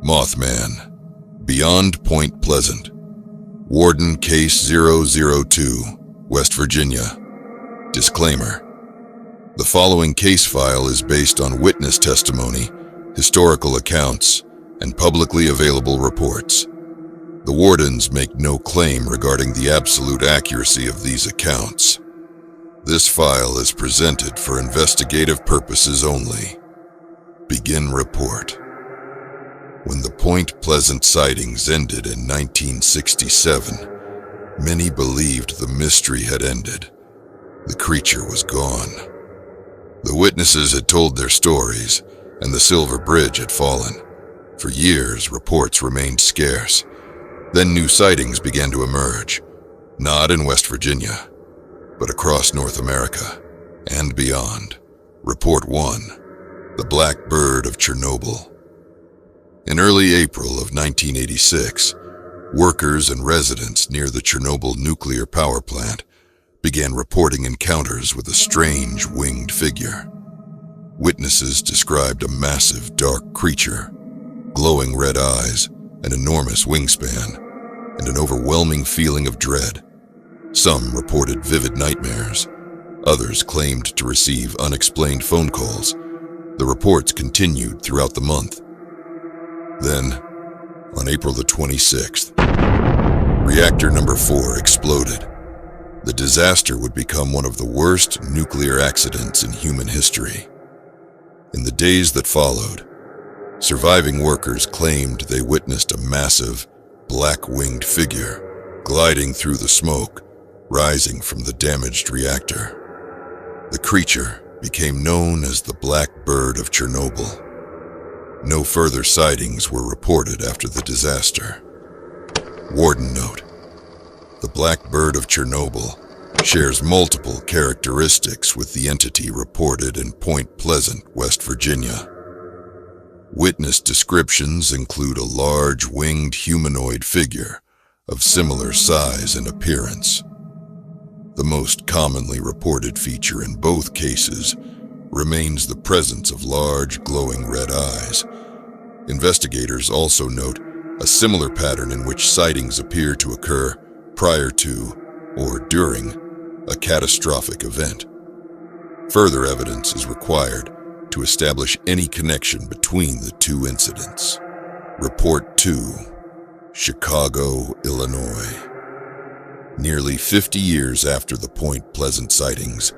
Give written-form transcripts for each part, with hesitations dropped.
Mothman, Beyond Point Pleasant, Warden Case 002, West Virginia. Disclaimer: the following case file is based on witness testimony, historical accounts, and publicly available reports. The wardens make no claim regarding the absolute accuracy of these accounts. This file is presented for investigative purposes only. Begin report. When the Point Pleasant sightings ended in 1967, many believed the mystery had ended. The creature was gone. The witnesses had told their stories, and the Silver Bridge had fallen. For years, reports remained scarce. Then new sightings began to emerge, not in West Virginia, but across North America and beyond. Report 1, the Black Bird of Chernobyl. In early April of 1986, workers and residents near the Chernobyl nuclear power plant began reporting encounters with a strange winged figure. Witnesses described a massive dark creature, glowing red eyes, an enormous wingspan, and an overwhelming feeling of dread. Some reported vivid nightmares. Others claimed to receive unexplained phone calls. The reports continued throughout the month. Then, on April the 26th, reactor number 4 exploded. The disaster would become one of the worst nuclear accidents in human history. In the days that followed, surviving workers claimed they witnessed a massive, black-winged figure gliding through the smoke, rising from the damaged reactor. The creature became known as the Black Bird of Chernobyl. No further sightings were reported after the disaster. Warden note: the Black Bird of Chernobyl shares multiple characteristics with the entity reported in Point Pleasant, West Virginia. Witness descriptions include a large winged humanoid figure of similar size and appearance. The most commonly reported feature in both cases remains the presence of large glowing red eyes. Investigators also note a similar pattern in which sightings appear to occur prior to or during a catastrophic event. Further evidence is required to establish any connection between the two incidents. Report 2, Chicago, Illinois. Nearly 50 years after the Point Pleasant sightings,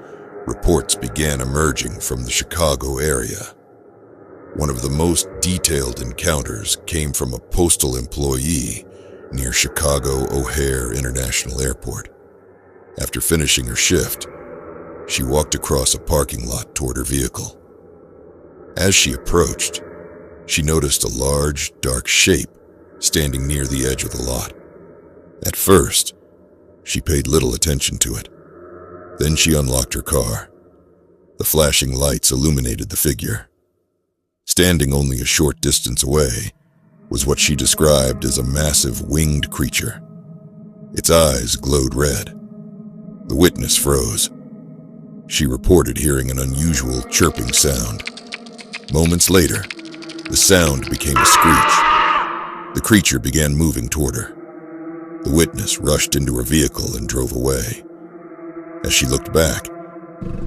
reports began emerging from the Chicago area. One of the most detailed encounters came from a postal employee near Chicago O'Hare International Airport. After finishing her shift, she walked across a parking lot toward her vehicle. As she approached, she noticed a large, dark shape standing near the edge of the lot. At first, she paid little attention to it. Then she unlocked her car. The flashing lights illuminated the figure. Standing only a short distance away was what she described as a massive winged creature. Its eyes glowed red. The witness froze. She reported hearing an unusual chirping sound. Moments later, the sound became a screech. The creature began moving toward her. The witness rushed into her vehicle and drove away. As she looked back,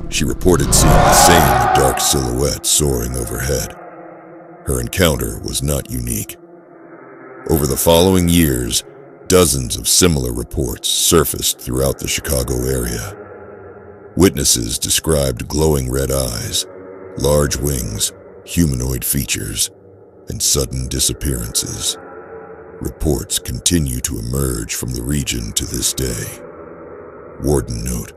she reported seeing the same dark silhouette soaring overhead. Her encounter was not unique. Over the following years, dozens of similar reports surfaced throughout the Chicago area. Witnesses described glowing red eyes, large wings, humanoid features, and sudden disappearances. Reports continue to emerge from the region to this day. Warden note: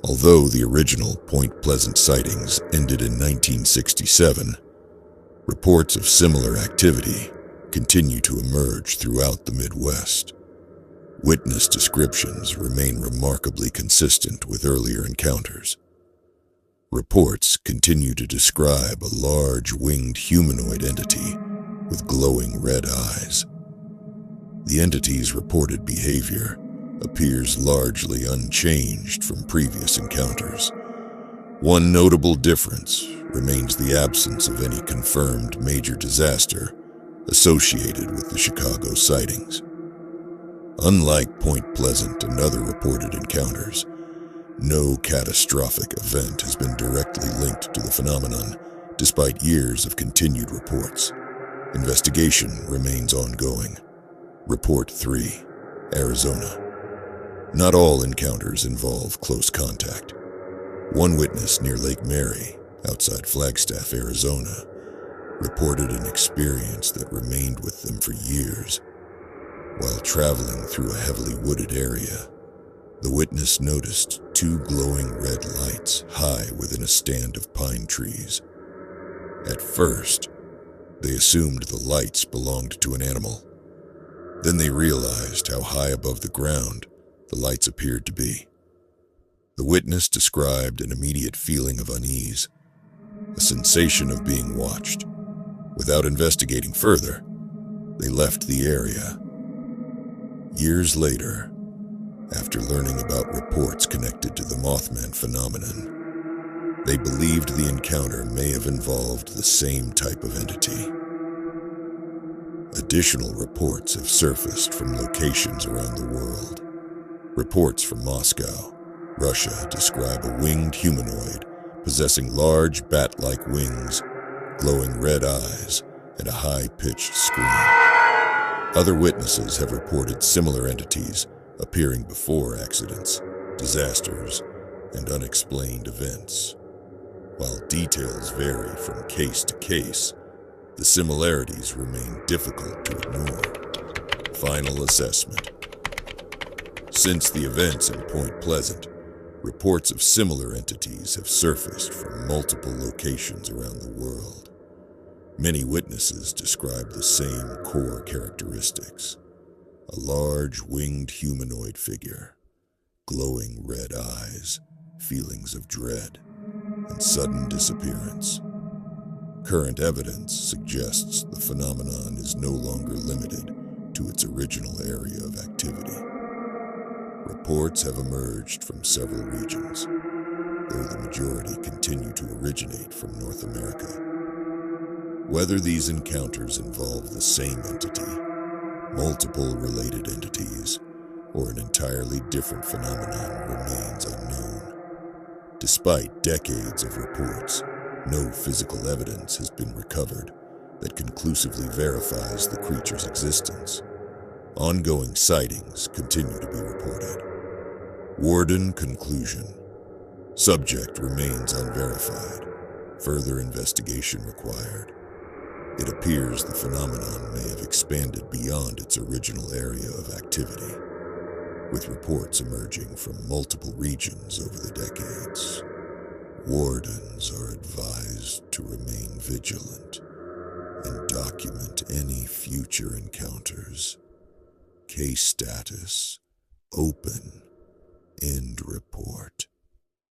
although the original Point Pleasant sightings ended in 1967, reports of similar activity continue to emerge throughout the Midwest. Witness descriptions remain remarkably consistent with earlier encounters. Reports continue to describe a large winged humanoid entity with glowing red eyes. The entity's reported behavior appears largely unchanged from previous encounters. One notable difference remains the absence of any confirmed major disaster associated with the Chicago sightings. Unlike Point Pleasant and other reported encounters, no catastrophic event has been directly linked to the phenomenon, despite years of continued reports. Investigation remains ongoing. Report 3, Arizona. Not all encounters involve close contact. One witness near Lake Mary, outside Flagstaff, Arizona, reported an experience that remained with them for years. While traveling through a heavily wooded area, the witness noticed 2 glowing red lights high within a stand of pine trees. At first, they assumed the lights belonged to an animal. Then they realized how high above the ground the lights appeared to be. The witness described an immediate feeling of unease, a sensation of being watched. Without investigating further, they left the area. Years later, after learning about reports connected to the Mothman phenomenon, they believed the encounter may have involved the same type of entity. Additional reports have surfaced from locations around the world. Reports from Moscow, Russia describe a winged humanoid possessing large bat-like wings, glowing red eyes, and a high-pitched scream. Other witnesses have reported similar entities appearing before accidents, disasters, and unexplained events. While details vary from case to case, the similarities remain difficult to ignore. Final assessment. Since the events in Point Pleasant, reports of similar entities have surfaced from multiple locations around the world. Many witnesses describe the same core characteristics: a large winged humanoid figure, glowing red eyes, feelings of dread, and sudden disappearance. Current evidence suggests the phenomenon is no longer limited to its original area of activity. Reports have emerged from several regions, though the majority continue to originate from North America. Whether these encounters involve the same entity, multiple related entities, or an entirely different phenomenon remains unknown. Despite decades of reports, no physical evidence has been recovered that conclusively verifies the creature's existence. Ongoing sightings continue to be reported. Warden conclusion. Subject remains unverified. Further investigation required. It appears the phenomenon may have expanded beyond its original area of activity, with reports emerging from multiple regions over the decades. Wardens are advised to remain vigilant and document any future encounters. Case status: open. End report.